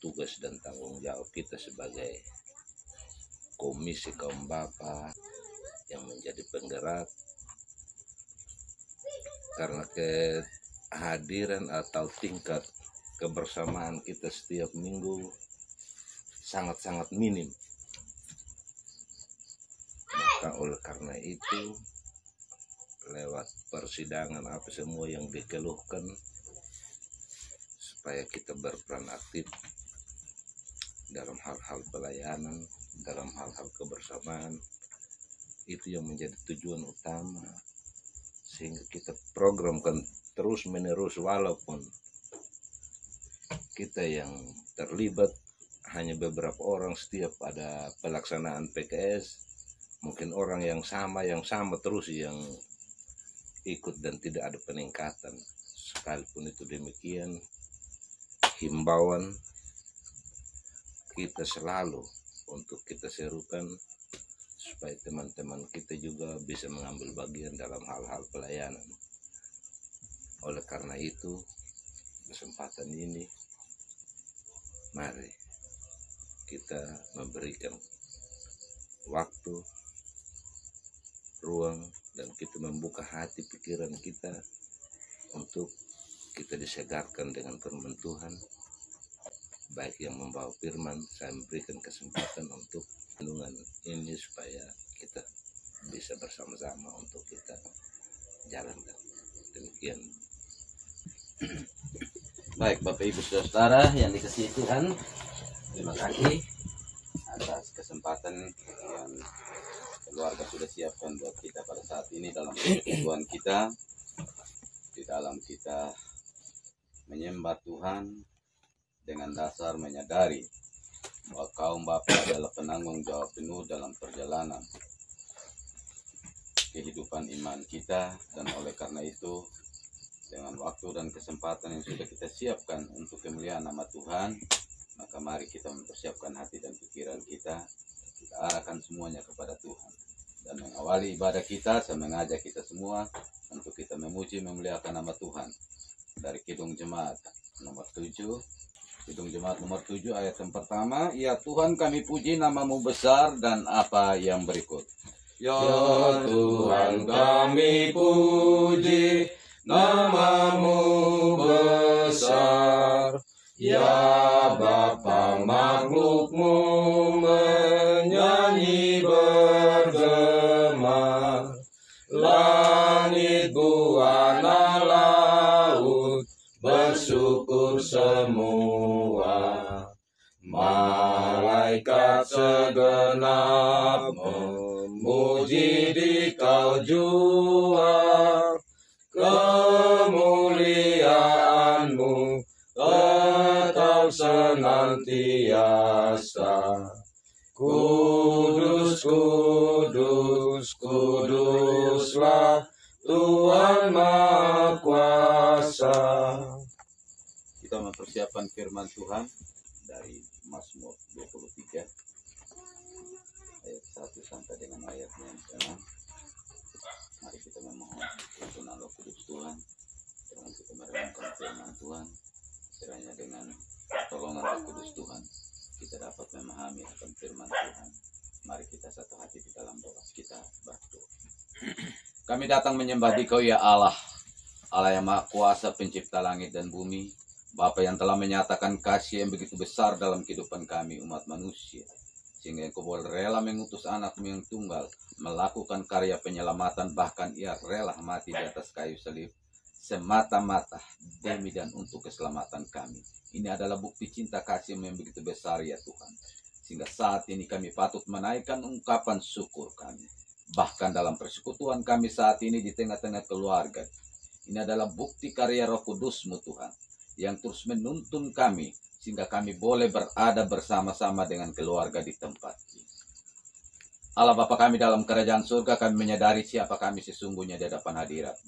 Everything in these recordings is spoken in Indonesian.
tugas dan tanggung jawab kita sebagai komisi kaum bapa yang menjadi penggerak, karena kehadiran atau tingkat kebersamaan kita setiap minggu sangat-sangat minim. Maka oleh karena itu, lewat persidangan apa semua yang dikeluhkan, supaya kita berperan aktif dalam hal-hal pelayanan, dalam hal-hal kebersamaan, itu yang menjadi tujuan utama. Sehingga kita programkan terus menerus, walaupun kita yang terlibat hanya beberapa orang setiap ada pelaksanaan PKS, mungkin orang yang sama terus yang ikut dan tidak ada peningkatan. Sekalipun itu demikian, himbauan kita selalu untuk kita serukan supaya teman-teman kita juga bisa mengambil bagian dalam hal-hal pelayanan. Oleh karena itu, kesempatan ini mari kita memberikan waktu, ruang, dan kita membuka hati pikiran kita untuk kita disegarkan dengan firman Tuhan. Baik yang membawa firman, saya memberikan kesempatan untuk renungan ini supaya kita bisa bersama-sama untuk kita jalankan. Demikian. Baik, Bapak Ibu Saudara yang dikasihi Tuhan, terima kasih atas kesempatan yang keluarga sudah siapkan buat kita pada saat ini dalam persekutuan kita, di dalam kita menyembah Tuhan dengan dasar menyadari bahwa kaum bapa adalah penanggung jawab penuh dalam perjalanan kehidupan iman kita, dan oleh karena itu dengan waktu dan kesempatan yang sudah kita siapkan untuk kemuliaan nama Tuhan, maka mari kita mempersiapkan hati dan pikiran kita arahkan semuanya kepada Tuhan. Dan mengawali ibadah kita, saya mengajak kita semua untuk kita memuji memuliakan nama Tuhan dari Kidung Jemaat nomor 7. Kidung Jemaat nomor 7 ayat yang pertama, ya Tuhan kami puji namamu besar, dan apa yang berikut. Ya Tuhan kami puji namamu besar, ya Bapa makhlukmu menyanyi bergema, langit buana laut bersyukur semua, malaikat segenap memuji di kau jua, kemuliaanmu tetap senantiasa. Kudus, kudus, kuduslah Tuhan Maha Kuasa. Kita mempersiapkan firman Tuhan dari Mazmur 23 ayat 1 sampai dengan ayat yang ke-6. Mari kita memohon tuntunan Roh Kudus Tuhan, dengan kita merenungkan firman Tuhan, kiranya dengan pertolongan Roh Kudus Tuhan kita dapat memahami akan firman Tuhan. Mari kita satu hati di dalam doa kita berdoa. Kami datang menyembah Dikau ya Allah, Allah yang Maha Kuasa, pencipta langit dan bumi, Bapa yang telah menyatakan kasih yang begitu besar dalam kehidupan kami umat manusia, sehingga Engkau boleh rela mengutus anakmu yang tunggal, melakukan karya penyelamatan, bahkan ia rela mati di atas kayu salib, semata-mata demi dan untuk keselamatan kami. Ini adalah bukti cinta kasih yang begitu besar ya Tuhan, sehingga saat ini kami patut menaikkan ungkapan syukur kami. Bahkan dalam persekutuan kami saat ini di tengah-tengah keluarga, ini adalah bukti karya Roh Kudus-Mu Tuhan, yang terus menuntun kami, sehingga kami boleh berada bersama-sama dengan keluarga di tempat ini. Allah Bapa kami dalam kerajaan surga, kami menyadari siapa kami sesungguhnya di hadapan hadirat.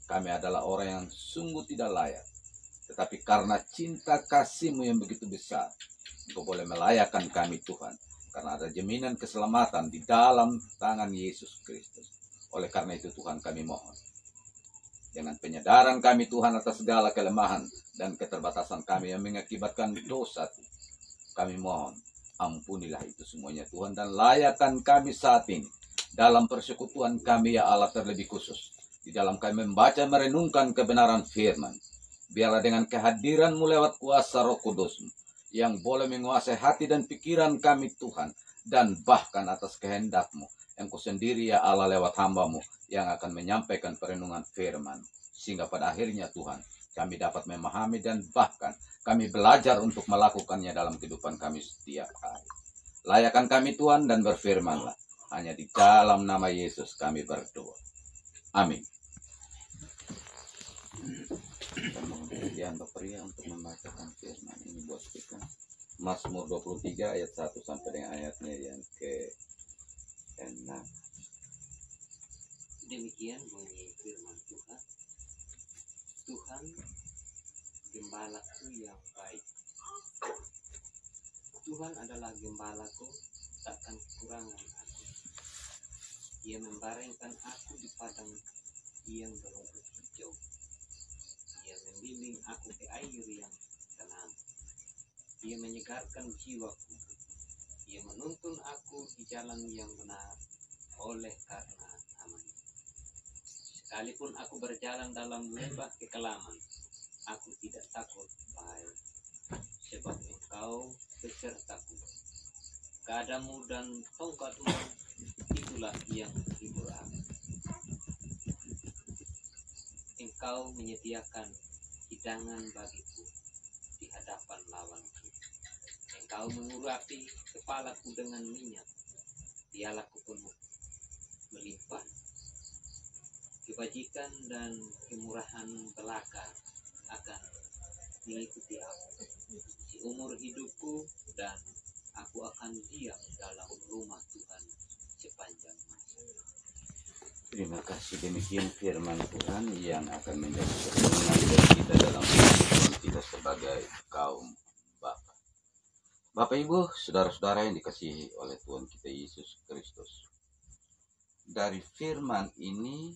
Kami adalah orang yang sungguh tidak layak, tetapi karena cinta kasih-Mu yang begitu besar, Engkau boleh melayakkan kami Tuhan, karena ada jaminan keselamatan di dalam tangan Yesus Kristus. Oleh karena itu Tuhan kami mohon, Dengan penyadaran kami Tuhan atas segala kelemahan dan keterbatasan kami yang mengakibatkan dosa, kami mohon ampunilah itu semuanya Tuhan, dan layakkan kami saat ini dalam persekutuan kami ya Allah, terlebih khusus di dalam kami membaca merenungkan kebenaran firman. Biarlah dengan kehadiran-Mu lewat kuasa Roh Kudus-Mu yang boleh menguasai hati dan pikiran kami Tuhan, dan bahkan atas kehendak-Mu Engkau sendiri ya Allah lewat hamba-Mu yang akan menyampaikan perenungan firman, sehingga pada akhirnya Tuhan kami dapat memahami dan bahkan kami belajar untuk melakukannya dalam kehidupan kami setiap hari. Layakkan kami Tuhan dan berfirmanlah. Hanya di dalam nama Yesus kami berdoa. Amin. Kita mengucapkan Bapak untuk membacakan firman ini buat kita. Mazmur 23 ayat 1 sampai dengan ayatnya yang ke-6. Demikian bunyi firman Tuhan. Tuhan, gembalaku yang baik. Tuhan adalah gembalaku, takkan kekurangan aku. Ia membaringkan aku di padang yang berumput hijau. Ia membimbing aku ke air yang tenang. Ia menyegarkan jiwaku. Ia menuntun aku di jalan yang benar oleh karena namanya. Sekalipun aku berjalan dalam lembah kekelaman, aku tidak takut bahaya, sebab Engkau besertaku. Gadamu dan tongkatmu itulah yang menghibur aku. Engkau menyediakan hidangan bagiku di hadapan lawanku. Engkau mengurapi kepalaku dengan minyak, pialaku penuh melimpah. Kebajikan dan kemurahan belaka akan mengikuti aku seumur hidupku, dan aku akan diam dalam rumah Tuhan sepanjang masa. Terima kasih. Demikian firman Tuhan yang akan menjadi perlindungan bagi kita dalam kehidupan kita sebagai kaum Bapa. Bapak Ibu, saudara-saudara yang dikasihi oleh Tuhan kita Yesus Kristus. Dari firman ini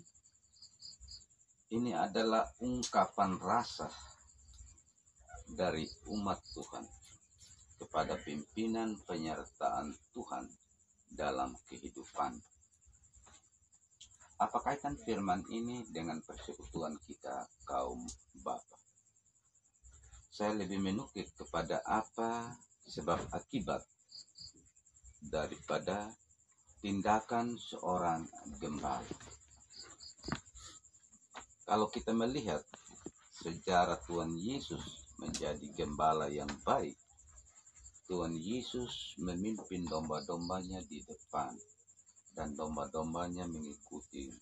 adalah ungkapan rasa dari umat Tuhan kepada pimpinan penyertaan Tuhan dalam kehidupan. Apa kaitan firman ini dengan persekutuan kita kaum Bapa? Saya lebih menukik kepada apa sebab akibat daripada tindakan seorang gembala. Kalau kita melihat sejarah Tuhan Yesus menjadi gembala yang baik, Tuhan Yesus memimpin domba-dombanya di depan, dan domba-dombanya mengikuti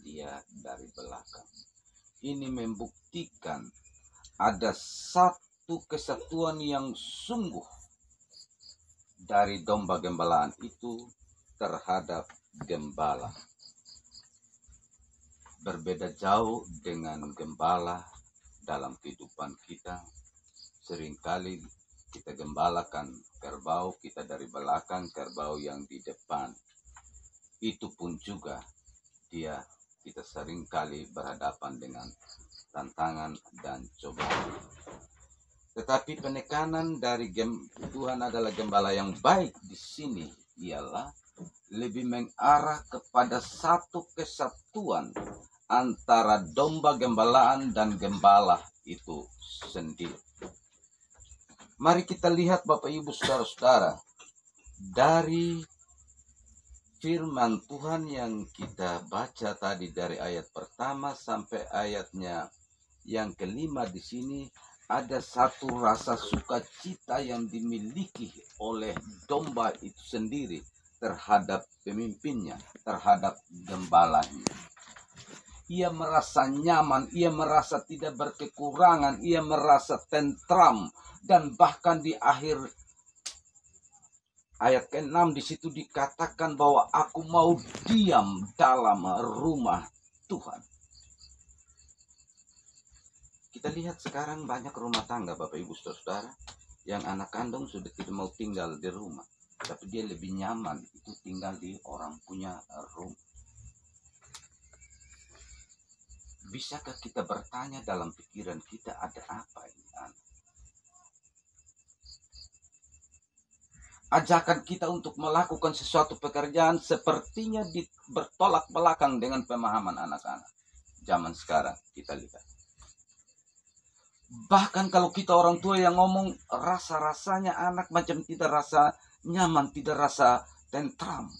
dia dari belakang. Ini membuktikan ada satu kesatuan yang sungguh dari domba gembalaan itu terhadap gembala. Berbeda jauh dengan gembala dalam kehidupan kita. Seringkali kita gembalakan kerbau kita dari belakang, kerbau yang di depan. Itu pun juga kita seringkali berhadapan dengan tantangan dan cobaan. Tetapi penekanan dari Tuhan adalah gembala yang baik di sini ialah lebih mengarah kepada satu kesatuan antara domba gembalaan dan gembala itu sendiri. Mari kita lihat Bapak Ibu saudara-saudara, dari firman Tuhan yang kita baca tadi dari ayat pertama sampai ayatnya yang kelima, di sini ada satu rasa sukacita yang dimiliki oleh domba itu sendiri terhadap pemimpinnya, terhadap gembalanya. Ia merasa nyaman, ia merasa tidak berkekurangan, ia merasa tentram, dan bahkan di akhir ayat ke-6 di situ dikatakan bahwa aku mau diam dalam rumah Tuhan. Kita lihat sekarang banyak rumah tangga Bapak Ibu Saudara yang anak kandung sudah tidak mau tinggal di rumah, tapi dia lebih nyaman itu tinggal di orang punya rumah. bisakah kita bertanya dalam pikiran kita, ada apa ini anak? Ajakan kita untuk melakukan sesuatu pekerjaan sepertinya bertolak belakang dengan pemahaman anak-anak zaman sekarang. Kita lihat. Bahkan kalau kita orang tua yang ngomong, rasa-rasanya anak macam tidak rasa nyaman, tidak rasa tentram.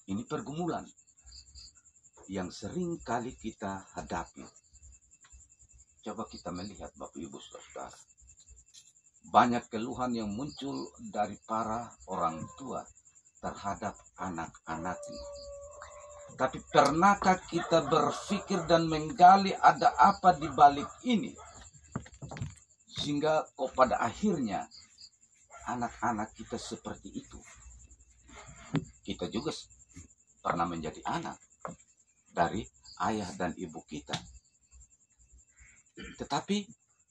Ini pergumulan yang sering kali kita hadapi. Coba kita melihat Bapak Ibu Saudara. Banyak keluhan yang muncul dari para orang tua terhadap anak-anaknya. Tapi pernahkah kita berpikir dan menggali ada apa di balik ini? Sehingga pada akhirnya anak-anak kita seperti itu. Kita juga pernah menjadi anak dari ayah dan ibu kita. Tetapi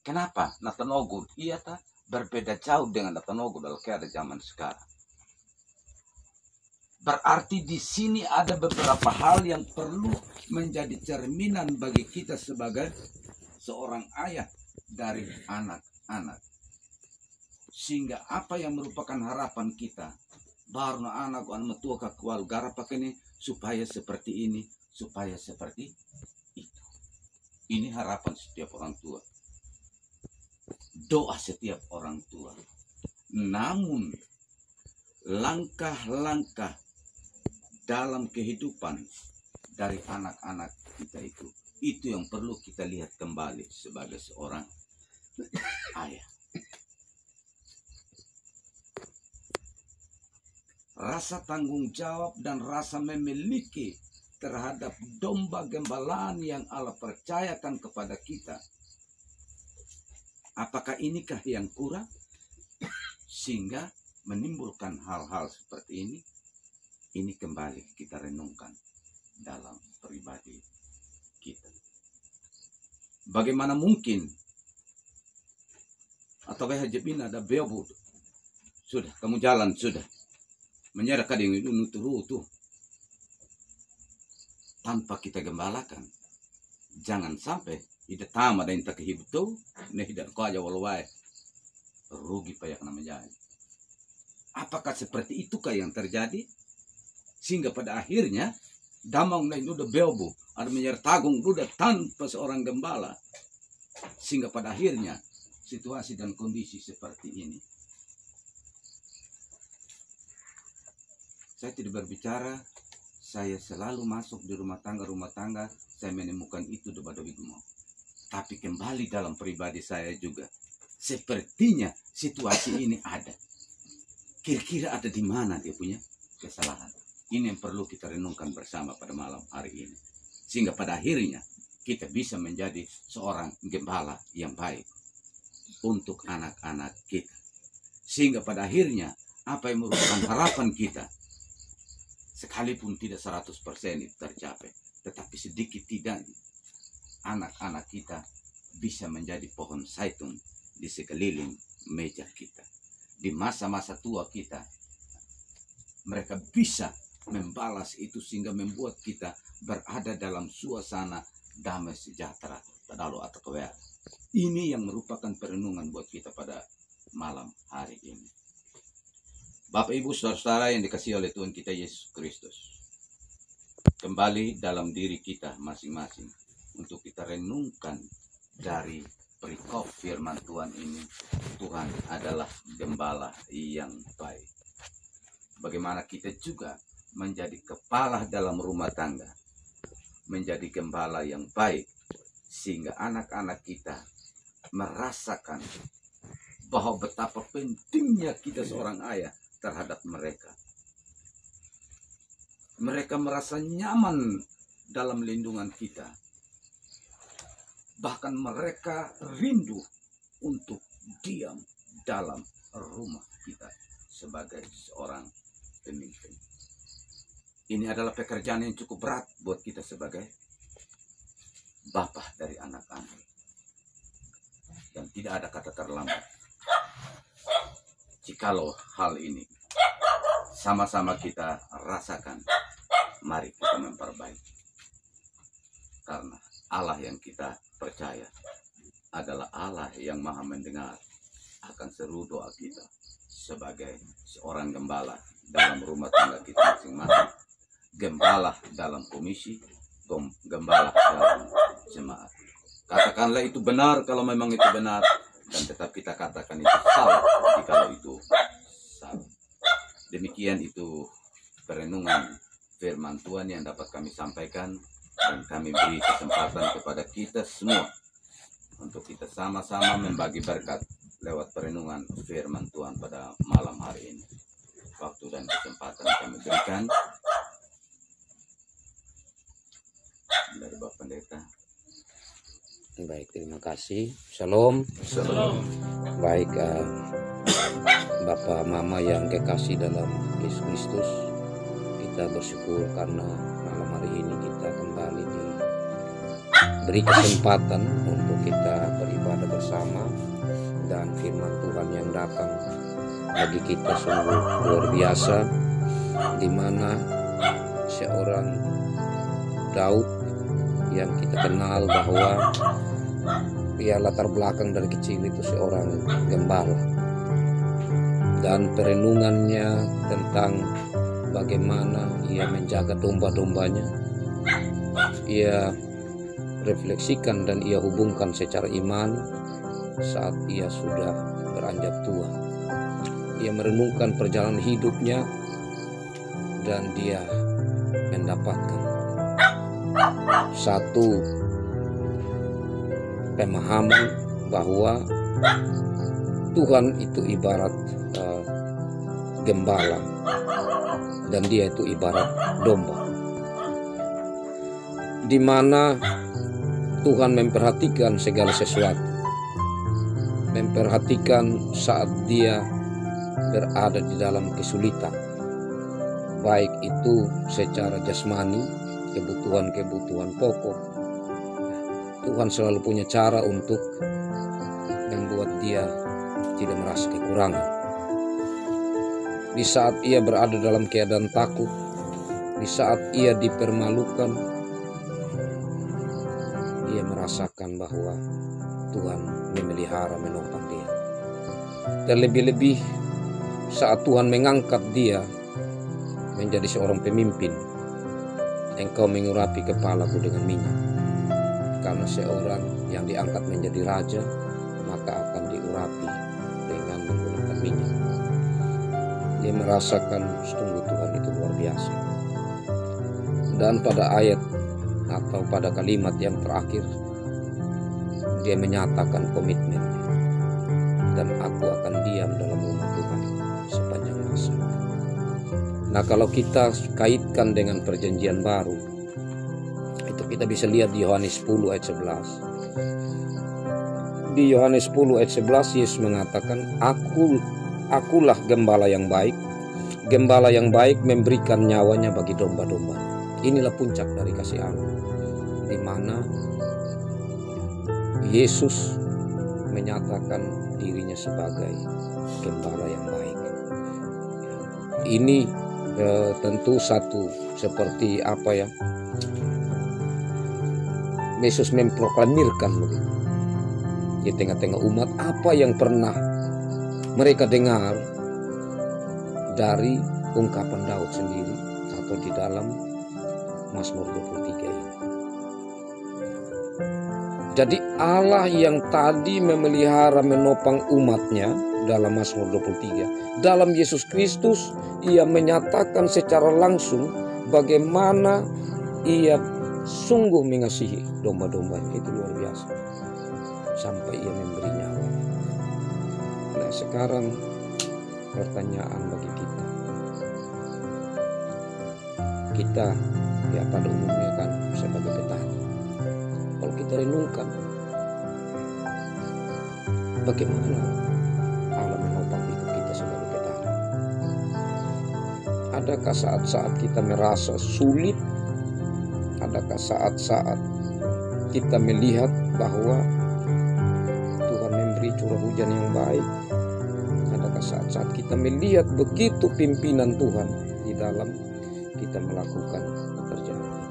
kenapa Natanogo iya berbeda jauh dengan Natanogo dalam keadaan zaman sekarang? Berarti di sini ada beberapa hal yang perlu menjadi cerminan bagi kita sebagai seorang ayah dari anak-anak. Sehingga apa yang merupakan harapan kita, baru anak metua kakual garapak ini supaya seperti ini, supaya seperti itu. Ini harapan setiap orang tua. Doa setiap orang tua. Namun langkah-langkah dalam kehidupan dari anak-anak kita itu yang perlu kita lihat kembali sebagai seorang ayah. Rasa tanggung jawab dan rasa memiliki terhadap domba gembalaan yang Allah percayakan kepada kita. Apakah inikah yang kurang? Sehingga menimbulkan hal-hal seperti ini. Ini kembali kita renungkan dalam pribadi kita. Bagaimana mungkin? Atau hajabin ada beobud. Sudah, kamu jalan, sudah. Menyerahkan yang itu nuturutu. Tanpa kita gembalakan. Jangan sampai tidak tama dan tak hibutu. Ini tidak kau aja walawai. Rugi payak namanya. Apakah seperti itukah yang terjadi? Sehingga pada akhirnya damang na udah beobu, ada menyertagung udah tanpa seorang gembala. Sehingga pada akhirnya situasi dan kondisi seperti ini. Saya tidak berbicara, saya selalu masuk di rumah tangga, saya menemukan itu di Badawigmo. Tapi kembali dalam pribadi saya juga, sepertinya situasi ini ada. Kira-kira ada di mana dia punya kesalahan. Ini yang perlu kita renungkan bersama pada malam hari ini. Sehingga pada akhirnya kita bisa menjadi seorang gembala yang baik untuk anak-anak kita. Sehingga pada akhirnya apa yang merupakan harapan kita, sekalipun tidak 100% itu tercapai, tetapi sedikit tidaknya anak-anak kita bisa menjadi pohon zaitun di sekeliling meja kita. Di masa-masa tua kita, mereka bisa membalas itu sehingga membuat kita berada dalam suasana damai sejahtera padahal atau kewea. Ini yang merupakan perenungan buat kita pada malam hari ini. Bapak Ibu Saudara-saudara yang dikasihi oleh Tuhan kita Yesus Kristus, kembali dalam diri kita masing-masing untuk kita renungkan dari perikop firman Tuhan ini. Tuhan adalah gembala yang baik. Bagaimana kita juga menjadi kepala dalam rumah tangga, menjadi gembala yang baik, sehingga anak-anak kita merasakan bahwa betapa pentingnya kita seorang ayah terhadap mereka. Mereka merasa nyaman dalam lindungan kita. Bahkan mereka rindu untuk diam dalam rumah kita sebagai seorang pemimpin. Ini adalah pekerjaan yang cukup berat buat kita sebagai bapak dari anak-anak. Dan tidak ada kata terlambat. Jikalau hal ini sama-sama kita rasakan, mari kita memperbaiki. Karena Allah yang kita percaya adalah Allah yang maha mendengar akan seluruh doa kita sebagai seorang gembala dalam rumah tangga kita masing-masing, gembala dalam komisi, gembala dalam jemaat. Katakanlah itu benar kalau memang itu benar, dan tetap kita katakan itu salah jika itu salah. Demikian itu perenungan firman Tuhan yang dapat kami sampaikan, dan kami beri kesempatan kepada kita semua untuk kita sama-sama membagi berkat lewat perenungan firman Tuhan pada malam hari ini. Waktu dan kesempatan kami berikan dari Bapak Pendeta. Baik, terima kasih. Shalom. Shalom. Baik, Bapak Mama yang kekasih dalam Yesus Kristus, kita bersyukur karena malam hari ini kita kembali diberi kesempatan untuk kita beribadah bersama, dan firman Tuhan yang datang bagi kita sungguh luar biasa, di mana seorang Daud yang kita kenal bahwa dia latar belakang dari kecil itu seorang gembala, dan perenungannya tentang bagaimana ia menjaga domba-dombanya, ia refleksikan dan ia hubungkan secara iman saat ia sudah beranjak tua. Ia merenungkan perjalanan hidupnya dan dia mendapatkan satu pemahaman bahwa Tuhan itu ibarat gembala dan dia itu ibarat domba, di mana Tuhan memperhatikan segala sesuatu, memperhatikan saat dia berada di dalam kesulitan, baik itu secara jasmani, kebutuhan-kebutuhan pokok. Tuhan selalu punya cara untuk membuat dia tidak merasa kekurangan. Di saat ia berada dalam keadaan takut, di saat ia dipermalukan, ia merasakan bahwa Tuhan memelihara, menopang dia. Terlebih-lebih saat Tuhan mengangkat dia menjadi seorang pemimpin, engkau mengurapi kepalaku dengan minyak. Karena seorang yang diangkat menjadi raja, maka akan diurapi dengan menggunakan minyak. Dia merasakan sungguh Tuhan itu luar biasa. Dan pada ayat atau pada kalimat yang terakhir, dia menyatakan komitmennya, dan aku akan diam dalam rumah Tuhan sepanjang masa. Nah, kalau kita kaitkan dengan perjanjian baru, itu kita bisa lihat di Yohanes 10 ayat 11. Di Yohanes 10 ayat 11 Yesus mengatakan, akulah gembala yang baik. Gembala yang baik memberikan nyawanya bagi domba-dombanya. Inilah puncak dari kasih Allah, di mana Yesus menyatakan dirinya sebagai gembala yang baik. Ini tentu satu seperti apa ya, Yesus memproklamirkan begitu di tengah-tengah umat apa yang pernah mereka dengar dari ungkapan Daud sendiri atau di dalam Mazmur 23 ini. Jadi Allah yang tadi memelihara, menopang umatnya dalam Mazmur 23, dalam Yesus Kristus ia menyatakan secara langsung bagaimana ia sungguh mengasihi domba-dombanya. Itu luar biasa, sampai ia memberi nyawa. Nah, sekarang pertanyaan bagi kita ya pada umumnya kan sebagai petani, kalau kita renungkan bagaimana Allah menopang hidup kita sebagai petani. Adakah saat-saat kita merasa sulit? Adakah saat-saat kita melihat bahwa Tuhan memberi curah hujan yang baik? Adakah saat-saat kita melihat begitu pimpinan Tuhan di dalam kita melakukan pekerjaan kita?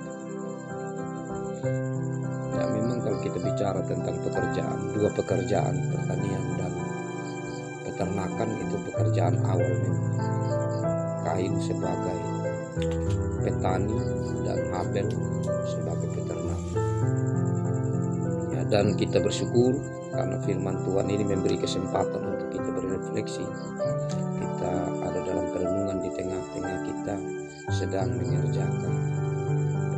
Ya memang kalau kita bicara tentang pekerjaan, dua pekerjaan, pertanian dan peternakan, itu pekerjaan awal memang. Kain sebagai petani dan Abel sebagai peternak. Ya, dan kita bersyukur karena firman Tuhan ini memberi kesempatan untuk kita berrefleksi. Kita ada dalam perenungan di tengah-tengah kita sedang mengerjakan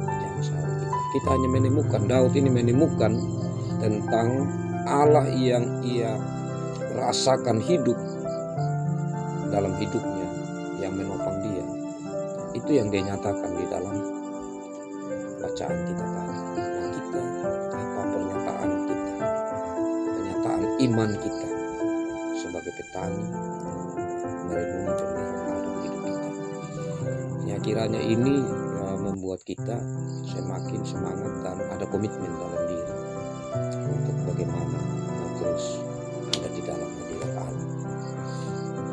pekerjaan sawah kita. Kita hanya menemukan, Daud ini menemukan tentang Allah yang ia rasakan hidup dalam hidupnya, yang menopang dia. Itu yang dia nyatakan di dalam bacaan kita tadi. Nah, kita apa pernyataan kita, pernyataan iman kita sebagai petani merenungi pemeliharaan dalam hidup kita. Ya, kiranya ini membuat kita semakin semangat dan ada komitmen dalam diri untuk bagaimana terus ada di dalam hadirat Allah.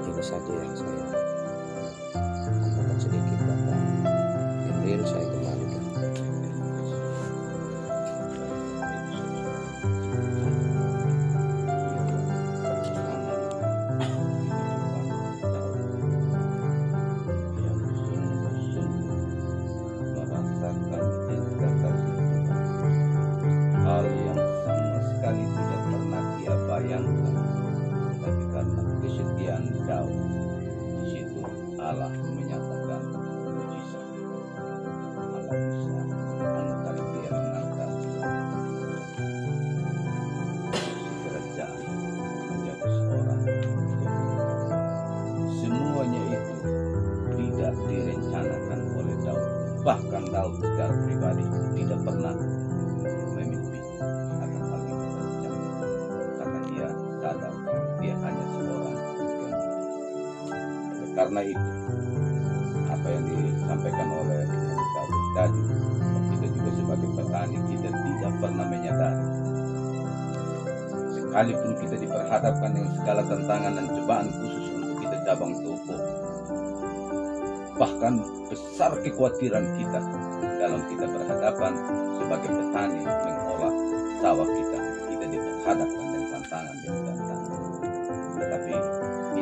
Ini saja yang saya tambahkan sedikit, Bapak Emil, saya kembalikan. Hal yang sama sekali tidak pernah dia bayangkan, tapi karena kesetiaan Daud, di situ Allah menyatakan mujizat. Allah bisa mengangkat dia, mengangkat kerajaan menjadi seorang. Semuanya itu tidak direncanakan oleh Daud. Bahkan Daud secara pribadi tidak pernah memimpi akan hal itu terjadi, karena dia sadar dia hanya seorang bukan. Karena itu apa yang disampaikan oleh Daud tadi, kita juga sebagai petani kita tidak pernah menyadari, sekalipun kita diperhadapkan dengan segala tantangan dan cobaan khusus untuk kita cabang toko, bahkan besar kekhawatiran kita dalam kita berhadapan sebagai petani mengolah sawah kita diperhadapkan dengan tantangan demi tantangan. Tetapi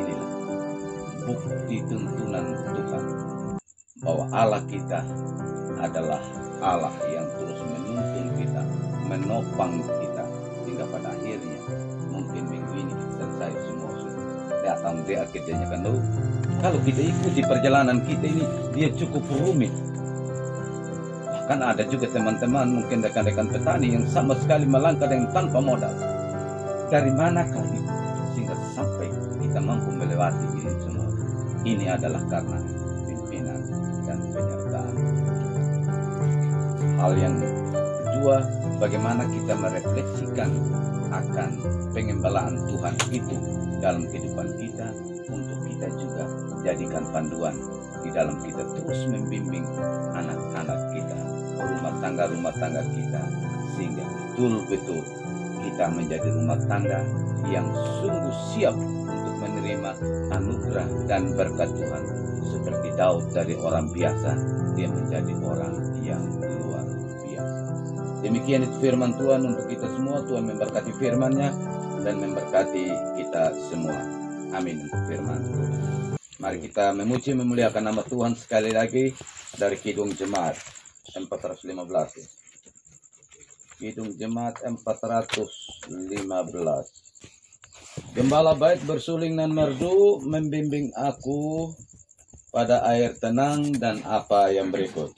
inilah bukti tuntunan Tuhan bahwa Allah kita adalah Allah yang terus menuntun kita, menopang kita, sehingga pada akhirnya mungkin minggu ini selesai semua sudah datang dia akhirnya kan. Kalau kita ikuti perjalanan kita ini, dia cukup rumit. Bahkan ada juga teman-teman, mungkin rekan-rekan petani yang sama sekali melangkah dengan tanpa modal. Dari manakah itu sehingga sampai kita mampu melewati ini semua? Ini adalah karena pimpinan dan penyertaan. Hal yang kedua, bagaimana kita merefleksikan akan pengembalaan Tuhan itu dalam kehidupan kita, untuk kita juga jadikan panduan di dalam kita terus membimbing anak-anak kita, rumah tangga kita, sehingga betul-betul kita menjadi rumah tangga yang sungguh siap untuk menerima anugerah dan berkat Tuhan. Seperti Daud, dari orang biasa dia menjadi orang yang luar biasa. Demikian itu firman Tuhan untuk kita semua. Tuhan memberkati firman-Nya dan memberkati kita semua. Amin untuk firman Tuhan. Mari kita memuji memuliakan nama Tuhan sekali lagi dari Kidung Jemaat 415. Kidung Jemaat 415. Gembala bait bersuling dan merdu membimbing aku pada air tenang, dan apa yang berikut.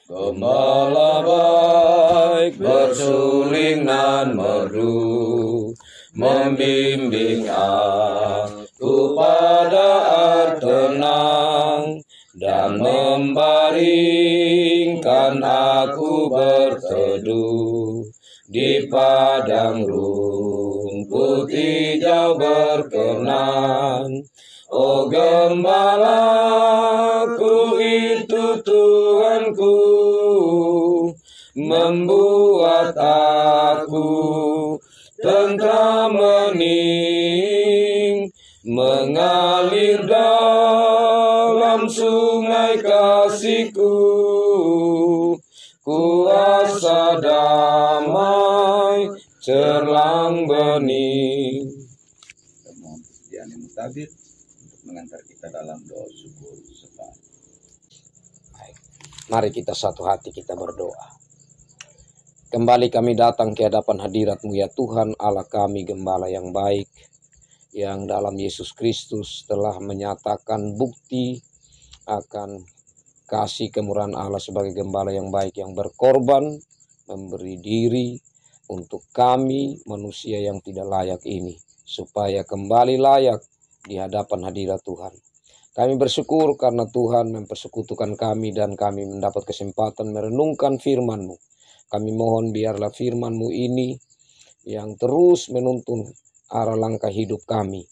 Gembala baik bersuling nan merdu membimbing aku pada air tenang, dan membaringkan aku berteduh di padang rumput hijau berkenan. Oh gembalaku itu Tuhanku, membuat aku tentram hening, mengalir dalam sungai kasih-Ku, kuasa dan tabir untuk mengantar kita dalam doa syukur syafaat. Baik. Mari kita satu hati kita berdoa. Kembali kami datang ke hadapan hadirat-Mu ya Tuhan Allah kami, Gembala yang baik, yang dalam Yesus Kristus telah menyatakan bukti akan kasih kemurahan Allah sebagai Gembala yang baik, yang berkorban, memberi diri untuk kami manusia yang tidak layak ini, supaya kembali layak di hadapan hadirat Tuhan. Kami bersyukur karena Tuhan mempersekutukan kami dan kami mendapat kesempatan merenungkan firman-Mu. Kami mohon biarlah firman-Mu ini yang terus menuntun arah langkah hidup kami.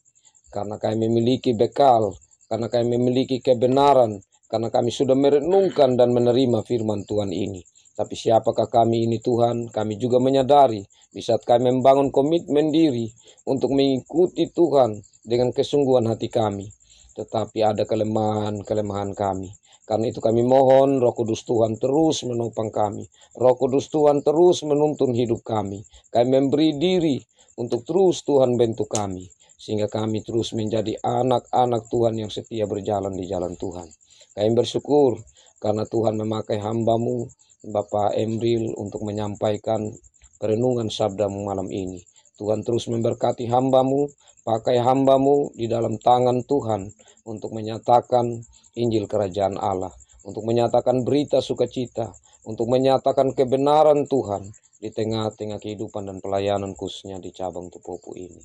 Karena kami memiliki bekal, karena kami memiliki kebenaran, karena kami sudah merenungkan dan menerima firman Tuhan ini. Tapi siapakah kami ini Tuhan? Kami juga menyadari di saat kami membangun komitmen diri untuk mengikuti Tuhan dengan kesungguhan hati kami. Tetapi ada kelemahan kami. Karena itu kami mohon Roh Kudus Tuhan terus menopang kami. Roh Kudus Tuhan terus menuntun hidup kami. Kami memberi diri untuk terus Tuhan bentuk kami. Sehingga kami terus menjadi anak-anak Tuhan yang setia berjalan di jalan Tuhan. Kami bersyukur karena Tuhan memakai hamba-Mu, Bapak Emril, untuk menyampaikan perenungan sabda-Mu malam ini. Tuhan terus memberkati hamba-Mu, pakai hamba-Mu di dalam tangan Tuhan untuk menyatakan Injil Kerajaan Allah, untuk menyatakan berita sukacita, untuk menyatakan kebenaran Tuhan di tengah-tengah kehidupan dan pelayanan khususnya di cabang Tupopu ini.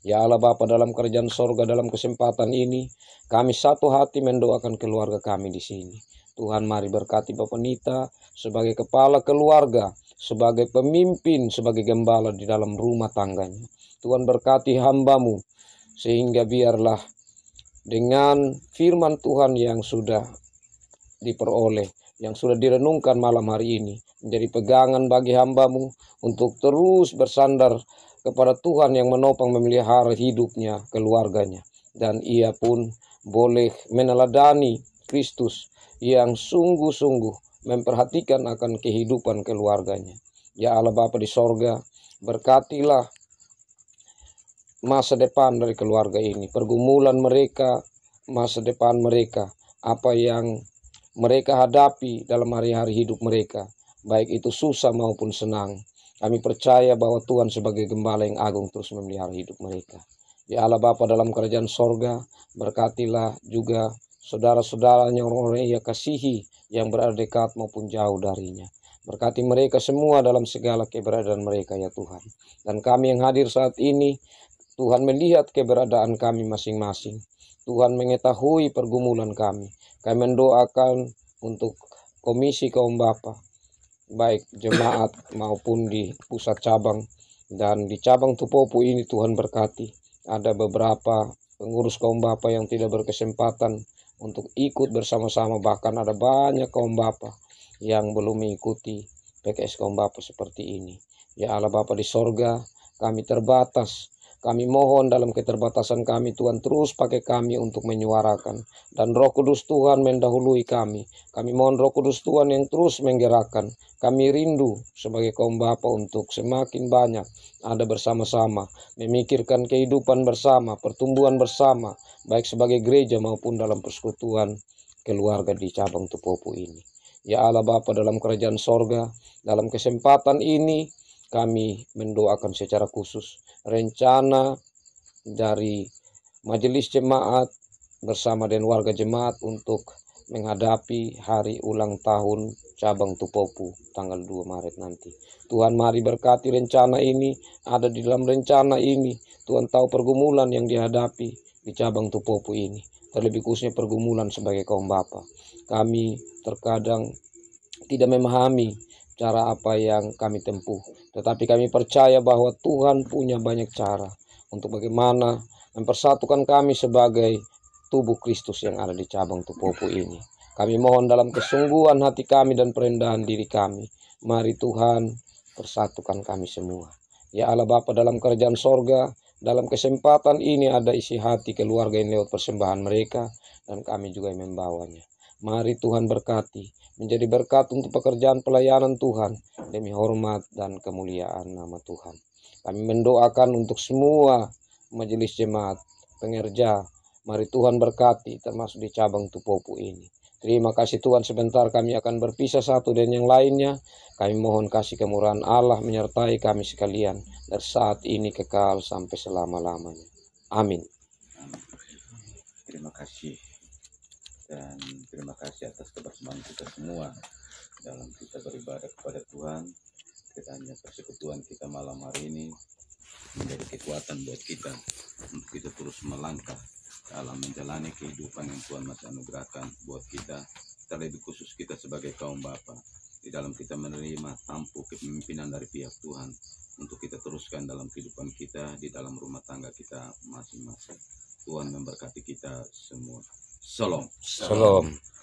Ya Allah Bapa dalam kerajaan sorga, dalam kesempatan ini kami satu hati mendoakan keluarga kami di sini. Tuhan mari berkati Bapak Nita sebagai kepala keluarga, sebagai pemimpin, sebagai gembala di dalam rumah tangganya. Tuhan berkati hamba-Mu sehingga biarlah dengan firman Tuhan yang sudah diperoleh, yang sudah direnungkan malam hari ini, menjadi pegangan bagi hamba-Mu untuk terus bersandar kepada Tuhan yang menopang memelihara hidupnya, keluarganya. Dan ia pun boleh meneladani Kristus yang sungguh-sungguh memperhatikan akan kehidupan keluarganya. Ya Allah Bapa di sorga, berkatilah masa depan dari keluarga ini, pergumulan mereka, masa depan mereka, apa yang mereka hadapi dalam hari-hari hidup mereka, baik itu susah maupun senang. Kami percaya bahwa Tuhan sebagai gembala yang agung terus memelihara hidup mereka. Ya Allah Bapa dalam kerajaan sorga, berkatilah juga saudara-saudaranya, orang-orang yang ia kasihi, yang berada dekat maupun jauh darinya. Berkati mereka semua dalam segala keberadaan mereka ya Tuhan. Dan kami yang hadir saat ini, Tuhan melihat keberadaan kami masing-masing. Tuhan mengetahui pergumulan kami. Kami mendoakan untuk komisi kaum Bapa, baik jemaat maupun di pusat cabang. Dan di cabang Tupopu ini Tuhan berkati. Ada beberapa pengurus kaum Bapa yang tidak berkesempatan untuk ikut bersama-sama. Bahkan ada banyak kaum Bapa yang belum mengikuti PKS kaum Bapa seperti ini. Ya Allah Bapa di sorga, kami terbatas. Kami mohon dalam keterbatasan kami, Tuhan terus pakai kami untuk menyuarakan. Dan Roh Kudus Tuhan mendahului kami. Kami mohon Roh Kudus Tuhan yang terus menggerakkan. Kami rindu sebagai kaum Bapa untuk semakin banyak ada bersama-sama, memikirkan kehidupan bersama, pertumbuhan bersama, baik sebagai gereja maupun dalam persekutuan keluarga di cabang Tupopu ini. Ya Allah Bapa dalam kerajaan sorga, dalam kesempatan ini kami mendoakan secara khusus rencana dari majelis jemaat bersama dengan warga jemaat untuk menghadapi hari ulang tahun cabang Tupopu tanggal 2 Maret nanti. Tuhan mari berkati rencana ini, ada di dalam rencana ini. Tuhan tahu pergumulan yang dihadapi di cabang Tupopu ini, terlebih khususnya pergumulan sebagai kaum Bapa. Kami terkadang tidak memahami cara apa yang kami tempuh, tetapi kami percaya bahwa Tuhan punya banyak cara untuk bagaimana mempersatukan kami sebagai tubuh Kristus yang ada di cabang Tupopu ini. Kami mohon dalam kesungguhan hati kami dan perendahan diri kami, mari Tuhan persatukan kami semua. Ya Allah Bapa dalam kerajaan sorga, dalam kesempatan ini ada isi hati keluarga yang lewat persembahan mereka, dan kami juga yang membawanya. Mari Tuhan berkati, menjadi berkat untuk pekerjaan pelayanan Tuhan, demi hormat dan kemuliaan nama Tuhan. Kami mendoakan untuk semua majelis jemaat, pengerja. Mari Tuhan berkati termasuk di cabang Tupopu ini. Terima kasih Tuhan, sebentar kami akan berpisah satu dan yang lainnya. Kami mohon kasih kemurahan Allah menyertai kami sekalian dari saat ini kekal sampai selama-lamanya. Amin. Terima kasih. Dan terima kasih atas kebersamaan kita semua dalam kita beribadah kepada Tuhan. Kiranya persekutuan kita malam hari ini menjadi kekuatan buat kita untuk kita terus melangkah dalam menjalani kehidupan yang Tuhan masih anugerahkan buat kita, terlebih khusus kita sebagai kaum bapa, di dalam kita menerima tampuk kepemimpinan dari pihak Tuhan untuk kita teruskan dalam kehidupan kita di dalam rumah tangga kita masing-masing. Tuhan memberkati kita semua. Shalom. Shalom.